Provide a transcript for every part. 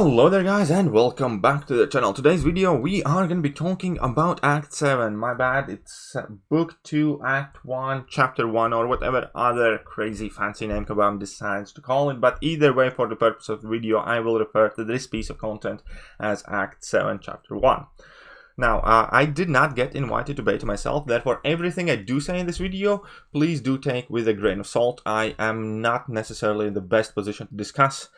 Hello there guys and welcome back to the channel. Today's video we are going to be talking about Act 7. My bad, it's Book 2, Act 1, Chapter 1 or whatever other crazy fancy name Kabam decides to call it. But either way, for the purpose of the video, I will refer to this piece of content as Act 7, Chapter 1. Now, I did not get invited to beta myself, therefore everything I do say in this video, please do take with a grain of salt. I am not necessarily in the best position to discuss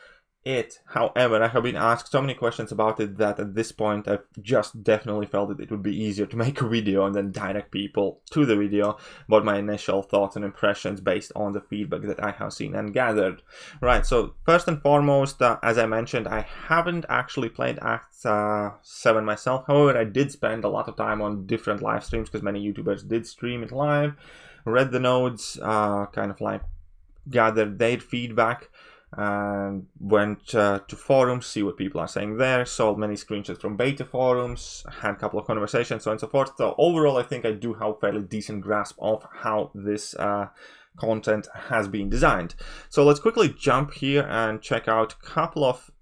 it. However, I have been asked so many questions about it that at this point I've just definitely felt that it would be easier to make a video and then direct people to the video about my initial thoughts and impressions based on the feedback that I have seen and gathered. Right, so first and foremost, as I mentioned, I haven't actually played Act 7 myself. However, I did spend a lot of time on different live streams because many YouTubers did stream it live, read the notes, kind of like gathered their feedback, and went to forums, see what people are saying there, saw many screenshots from beta forums, had a couple of conversations, so on and so forth. So overall, I think I do have a fairly decent grasp of how this content has been designed. So let's quickly jump here and check out a couple of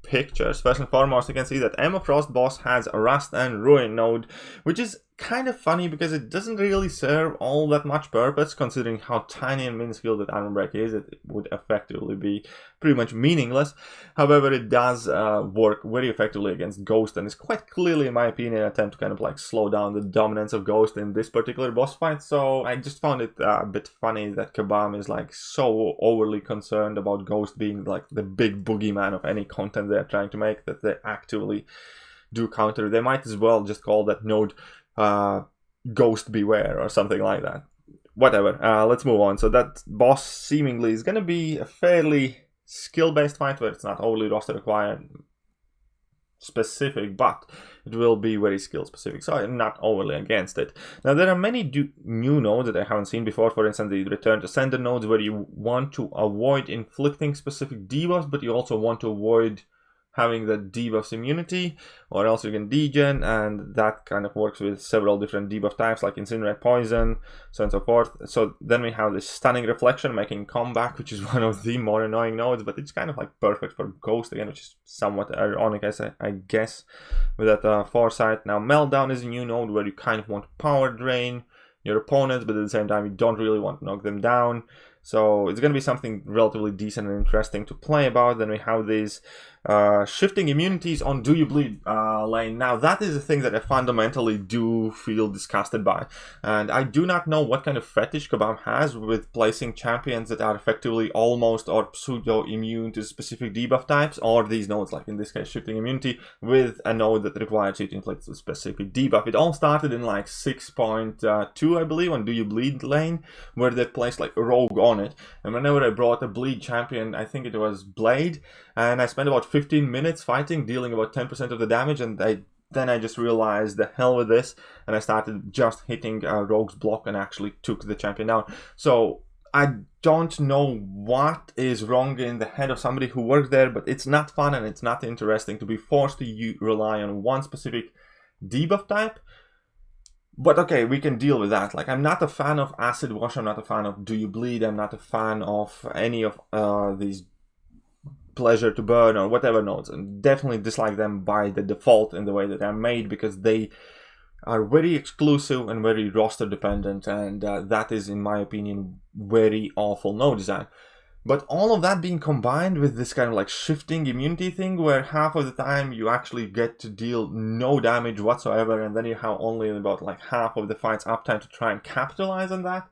pictures. First and foremost, you can see that Emma Frost boss has a Rust and Ruin node, which is kind of funny because it doesn't really serve all that much purpose considering how tiny and minuscule that armor break is. It would effectively be pretty much meaningless. However, it does work very effectively against Ghost and is quite clearly, in my opinion, an attempt to kind of like slow down the dominance of Ghost in this particular boss fight. So I just found it a bit funny that Kabam is like so overly concerned about Ghost being like the big boogeyman of any content they're trying to make that they actively do counter. They might as well just call that node Ghost Beware or something like that. Whatever, let's move on. So that boss seemingly is going to be a fairly skill-based fight where it's not overly roster required specific, but it will be very skill specific, so I'm not overly against it. Now there are many new nodes that I haven't seen before. For instance, the return to sender nodes where you want to avoid inflicting specific debuffs, but you also want to avoid having the debuffs immunity, or else you can degen, and that kind of works with several different debuff types like Incinerate Poison, so on and so forth. So then we have this Stunning Reflection making comeback, which is one of the more annoying nodes, but it's kind of like perfect for Ghost again, which is somewhat ironic, I guess, with that Foresight. Now Meltdown is a new node where you kind of want to power drain your opponents, but at the same time you don't really want to knock them down. So it's going to be something relatively decent and interesting to play about. Then we have these shifting immunities on Do You Bleed lane. Now that is a thing that I fundamentally do feel disgusted by. And I do not know what kind of fetish Kabam has with placing champions that are effectively almost or pseudo immune to specific debuff types, or these nodes, like in this case shifting immunity, with a node that requires you to inflict a specific debuff. It all started in like 6.2, I believe, on Do You Bleed lane, where they placed like Rogue on it, and whenever I brought a bleed champion, I think it was Blade, and I spent about 15 minutes fighting, dealing about 10% of the damage, and then I just realized the hell with this, and I started just hitting Rogue's block and actually took the champion down. So I don't know what is wrong in the head of somebody who works there, but it's not fun and it's not interesting to be forced to rely on one specific debuff type. But okay, we can deal with that. Like, I'm not a fan of Acid Wash, I'm not a fan of Do You Bleed, I'm not a fan of any of these Pleasure to Burn or whatever nodes, and definitely dislike them by the default in the way that they're made, because they are very exclusive and very roster dependent, and that is, in my opinion, very awful node design. But all of that being combined with this kind of like shifting immunity thing, where half of the time you actually get to deal no damage whatsoever, and then you have only about like half of the fight's uptime to try and capitalize on that.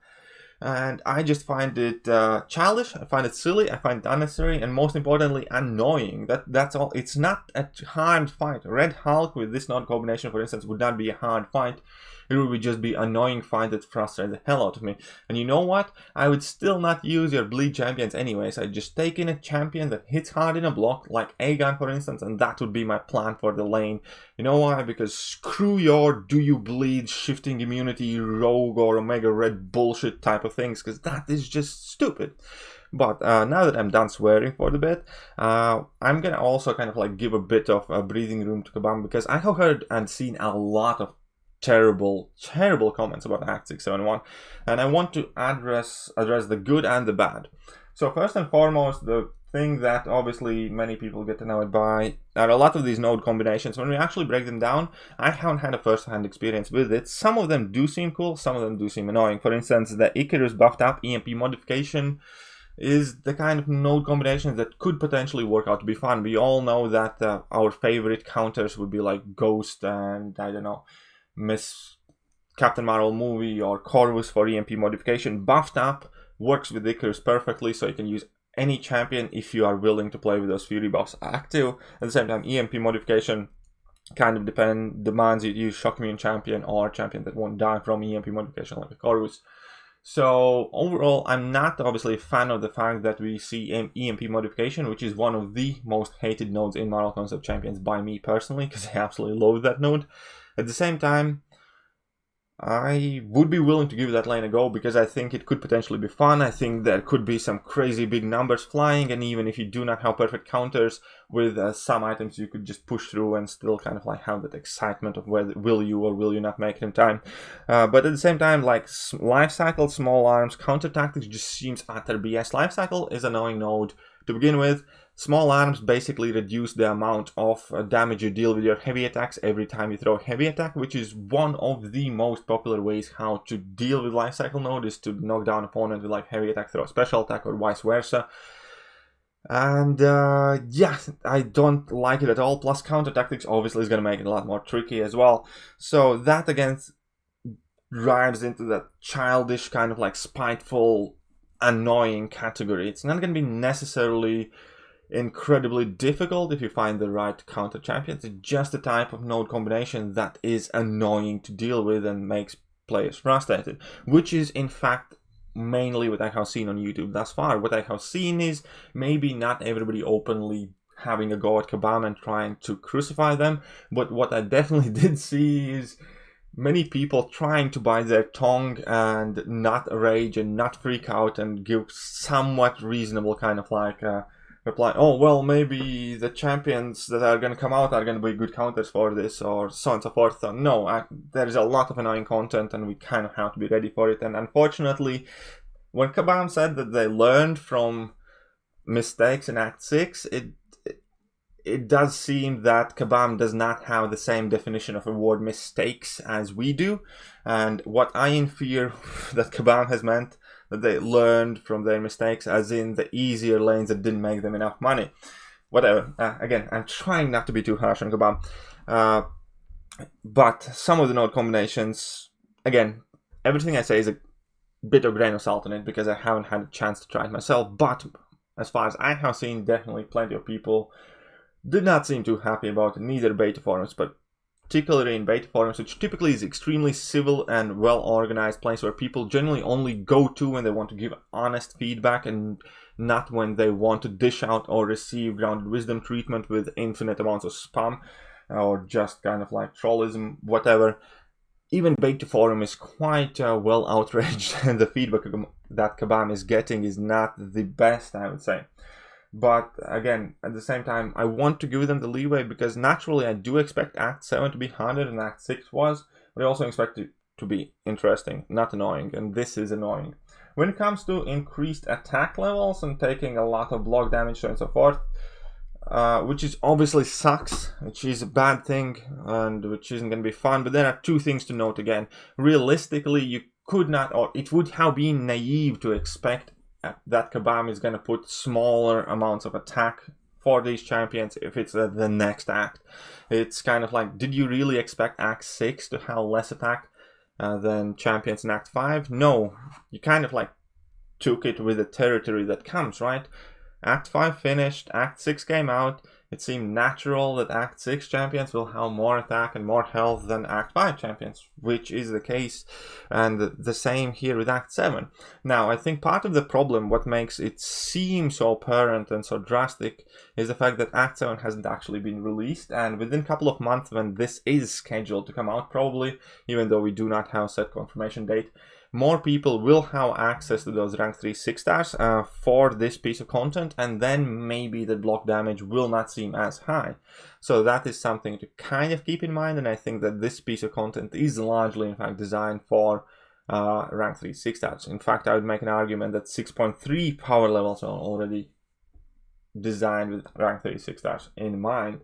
And I just find it childish, I find it silly, I find it unnecessary, and most importantly, annoying. That's all. It's not a hard fight. Red Hulk with this node combination, for instance, would not be a hard fight. It would just be an annoying fight that frustrates the hell out of me. And you know what? I would still not use your bleed champions anyways. I'd just take in a champion that hits hard in a block, like Aegon for instance, and that would be my plan for the lane. You know why? Because screw your Do You Bleed, shifting immunity, rogue or Omega Red bullshit type of things, because that is just stupid. But now that I'm done swearing for the bit, I'm gonna also kind of like give a bit of breathing room to Kabam, because I have heard and seen a lot of terrible comments about Act 671, and I want to address the good and the bad. So first and foremost, the thing that obviously many people get annoyed by are a lot of these node combinations. When we actually break them down, I haven't had a first-hand experience with it. Some of them do seem cool, some of them do seem annoying. For instance, the Icarus buffed up EMP modification is the kind of node combination that could potentially work out to be fun. We all know that our favorite counters would be like Ghost and, I don't know, Miss Captain Marvel movie or Corvus for EMP modification. Buffed up works with Icarus perfectly, so you can use any champion if you are willing to play with those Fury buffs active. At the same time, EMP modification kind of demands you to use Shock Immune champion or champion that won't die from EMP modification like a Corvus. So overall, I'm not obviously a fan of the fact that we see EMP modification, which is one of the most hated nodes in Marvel Concept Champions by me personally, because I absolutely love that node. At the same time, I would be willing to give that lane a go because I think it could potentially be fun. I think there could be some crazy big numbers flying, and even if you do not have perfect counters with some items, you could just push through and still kind of like have that excitement of whether will you or will you not make it in time. But at the same time, like life cycle, small arms, counter tactics just seems utter BS. Life cycle is an annoying node to begin with. Small arms basically reduce the amount of damage you deal with your heavy attacks every time you throw a heavy attack, which is one of the most popular ways how to deal with life cycle node, is to knock down opponent with like heavy attack, throw a special attack, or vice versa. And yeah, I don't like it at all. Plus counter tactics obviously is going to make it a lot more tricky as well. So that again drives into that childish kind of like spiteful, annoying category. It's not going to be necessarily incredibly difficult if you find the right counter champions. It's just a type of node combination that is annoying to deal with and makes players frustrated, which is in fact mainly what I have seen on YouTube thus far. What I have seen is maybe not everybody openly having a go at Kabam and trying to crucify them, but what I definitely did see is many people trying to bite their tongue and not rage and not freak out and give somewhat reasonable kind of like reply, oh, well, maybe the champions that are going to come out are going to be good counters for this, or so on and so forth. So no, there is a lot of annoying content and we kind of have to be ready for it. And unfortunately, when Kabam said that they learned from mistakes in Act 6, it does seem that Kabam does not have the same definition of the word mistakes as we do. And what I infer that Kabam has meant that they learned from their mistakes, as in the easier lanes that didn't make them enough money. Whatever. Again, I'm trying not to be too harsh on Kabam. But some of the node combinations, again, everything I say is a bit of grain of salt in it because I haven't had a chance to try it myself. But as far as I have seen, definitely plenty of people did not seem too happy about it, neither beta forums, but particularly in beta forums, which typically is extremely civil and well-organized place where people generally only go to when they want to give honest feedback and not when they want to dish out or receive grounded wisdom treatment with infinite amounts of spam or just kind of like trollism, whatever. Even beta forum is quite well outraged, and the feedback that Kabam is getting is not the best, I would say. But again, at the same time, I want to give them the leeway because naturally I do expect Act 7 to be harder than Act 6 was, but I also expect it to be interesting, not annoying, and this is annoying. When it comes to increased attack levels and taking a lot of block damage and so forth, which is obviously sucks, which is a bad thing, and which isn't going to be fun, but there are two things to note again. Realistically, you could not, or it would have been naive to expect that Kabam is going to put smaller amounts of attack for these champions if it's the next act. It's kind of like, did you really expect Act 6 to have less attack than champions in Act 5? No, you kind of like took it with the territory that comes, right? Act 5 finished, Act 6 came out. It seemed natural that Act 6 champions will have more attack and more health than Act 5 champions, which is the case, and the same here with Act 7. Now, I think part of the problem, what makes it seem so apparent and so drastic, is the fact that Act 7 hasn't actually been released, and within a couple of months when this is scheduled to come out probably, even though we do not have a set confirmation date, more people will have access to those rank 3 6 stars for this piece of content, and then maybe the block damage will not seem as high. So that is something to kind of keep in mind, and I think that this piece of content is largely in fact designed for rank 3 6 stars. In fact, I would make an argument that 6.3 power levels are already designed with rank 3 6-stars in mind,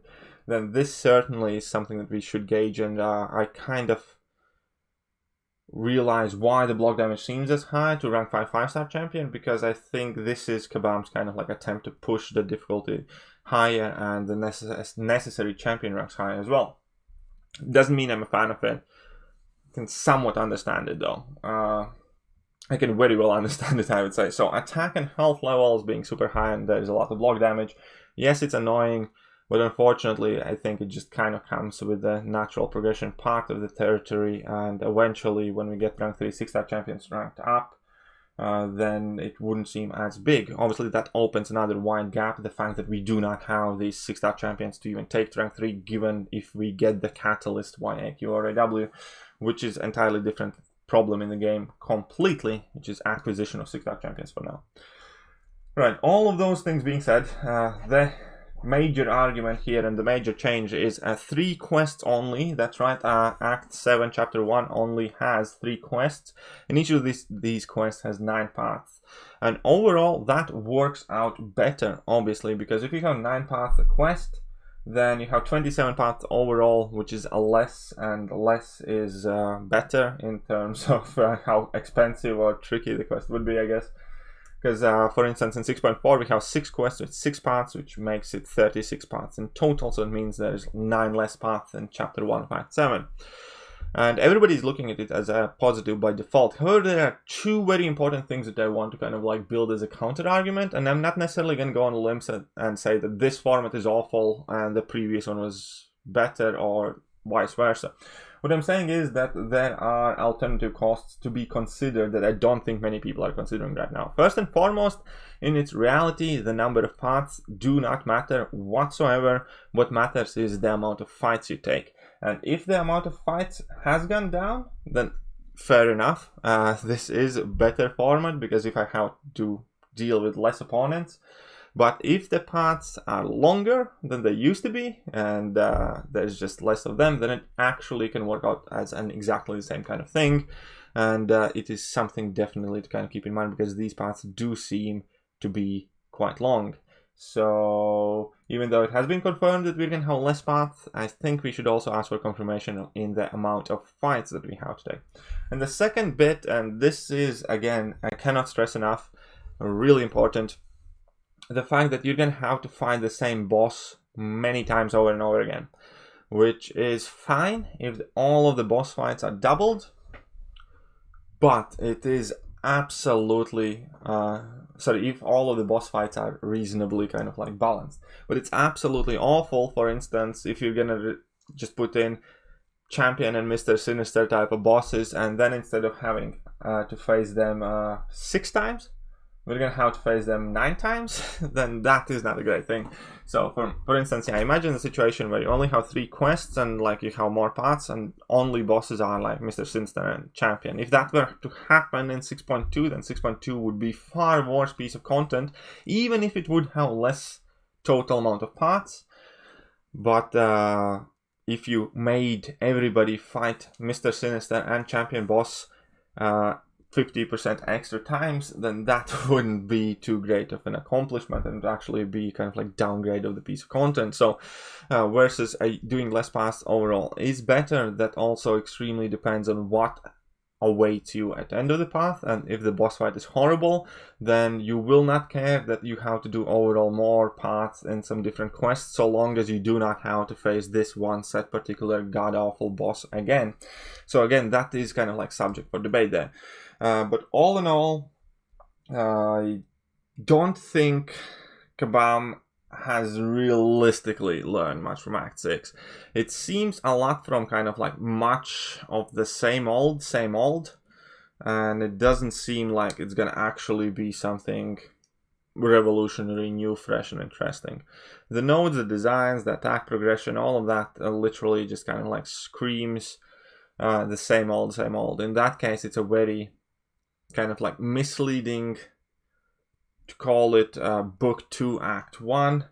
then this certainly is something that we should gauge. And I kind of realize why the block damage seems as high to rank 5 5-star champion, because I think this is Kabam's kind of like attempt to push the difficulty higher and the necessary champion ranks higher as well. Doesn't mean I'm a fan of it. I can somewhat understand it though. I can very well understand it, I would say. So attack and health levels being super high and there's a lot of block damage. Yes, it's annoying, but unfortunately, I think it just kind of comes with the natural progression part of the territory. And eventually, when we get rank 3 6-star champions ranked up, then it wouldn't seem as big. Obviously, that opens another wide gap. The fact that we do not have these 6-star champions to even take to rank 3, given if we get the catalyst YAQ or AW, which is entirely different problem in the game completely, which is acquisition of 6-star champions for now. Right, all of those things being said, the major argument here and the major change is 3 quests only. That's right, Act 7 Chapter 1 only has 3 quests, and each of these quests has 9 paths. And overall that works out better, obviously, because if you have 9 paths a quest, then you have 27 paths overall, which is a less, and less is better in terms of how expensive or tricky the quest would be, I guess. Because, for instance, in 6.4 we have 6 quests with 6 paths, which makes it 36 paths in total, so it means there's 9 less paths in Chapter 1 of Act 7. And everybody's looking at it as a positive by default. However, there are 2 very important things that I want to kind of like build as a counter argument, and I'm not necessarily going to go on limbs and say that this format is awful and the previous one was better or vice versa. What I'm saying is that there are alternative costs to be considered that I don't think many people are considering right now. First and foremost, in its reality, the number of paths do not matter whatsoever. What matters is the amount of fights you take. And if the amount of fights has gone down, then fair enough. This is a better format because if I have to deal with less opponents. But if the paths are longer than they used to be, and there's just less of them, then it actually can work out as an exactly the same kind of thing. And it is something definitely to kind of keep in mind, because these paths do seem to be quite long. So even though it has been confirmed that we can have less paths, I think we should also ask for confirmation in the amount of fights that we have today. And the second bit, and this is, again, I cannot stress enough, really important, the fact that you're going to have to fight the same boss many times over and over again, which is fine if all of the boss fights are doubled, but it is absolutely, if all of the boss fights are reasonably kind of like balanced. But it's absolutely awful, for instance, if you're going to just put in Champion and Mr. Sinister type of bosses, and then instead of having to face them 6 times, we're going to have to face them 9 times, then that is not a great thing. So, for instance, yeah, imagine a situation where you only have 3 quests and like you have more paths and only bosses are like Mr. Sinister and Champion. If that were to happen in 6.2, then 6.2 would be far worse piece of content, even if it would have less total amount of paths. But if you made everybody fight Mr. Sinister and Champion boss 50% extra times, then that wouldn't be too great of an accomplishment and would actually be kind of like downgrade of the piece of content. So versus doing less paths overall is better. That also extremely depends on what awaits you at the end of the path, and if the boss fight is horrible, then you will not care that you have to do overall more paths and some different quests, so long as you do not have to face this one set particular god-awful boss again. So again, that is kind of like subject for debate there. But all in all, I don't think Kabam has realistically learned much from Act 6. It seems a lot from kind of like much of the same old, and it doesn't seem like it's gonna actually be something revolutionary, new, fresh, and interesting. The nodes, the designs, the attack progression, all of that literally just kind of like screams the same old. In that case, it's a very kind of like misleading to call it Book 2 Act 1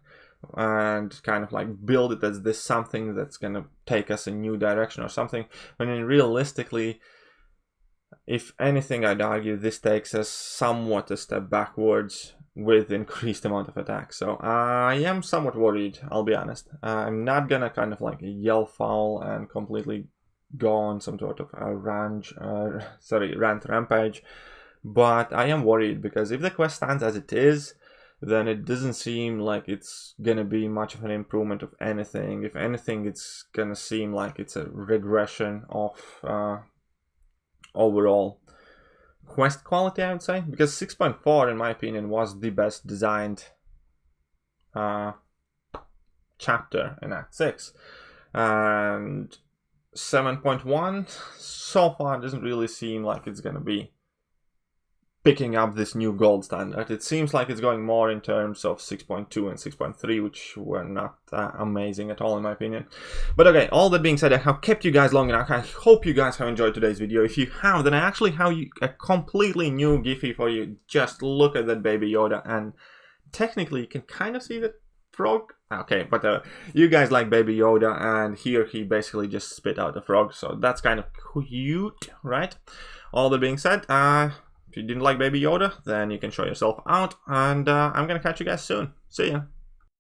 and kind of like build it as this something that's gonna take us a new direction or something, when realistically, if anything, I'd argue this takes us somewhat a step backwards with increased amount of attack. So I am somewhat worried, I'll be honest. I'm not gonna kind of like yell foul and completely go on some sort of a rant rampage, but I am worried because if the quest stands as it is, then it doesn't seem like it's gonna be much of an improvement of anything. If anything, it's gonna seem like it's a regression of overall quest quality, I would say, because 6.4 in my opinion was the best designed chapter in Act 6, and 7.1 so far doesn't really seem like it's gonna be picking up this new gold standard. It seems like it's going more in terms of 6.2 and 6.3, which were not amazing at all in my opinion. But okay, all that being said, I have kept you guys long enough. I hope you guys have enjoyed today's video. If you have, then I actually have a completely new Giphy for you. Just look at that baby Yoda, and technically you can kind of see the frog. Okay, but you guys like baby Yoda, and here he basically just spit out a frog, so that's kind of cute, right? All that being said, if you didn't like baby Yoda, then you can show yourself out, and I'm gonna catch you guys soon. See ya.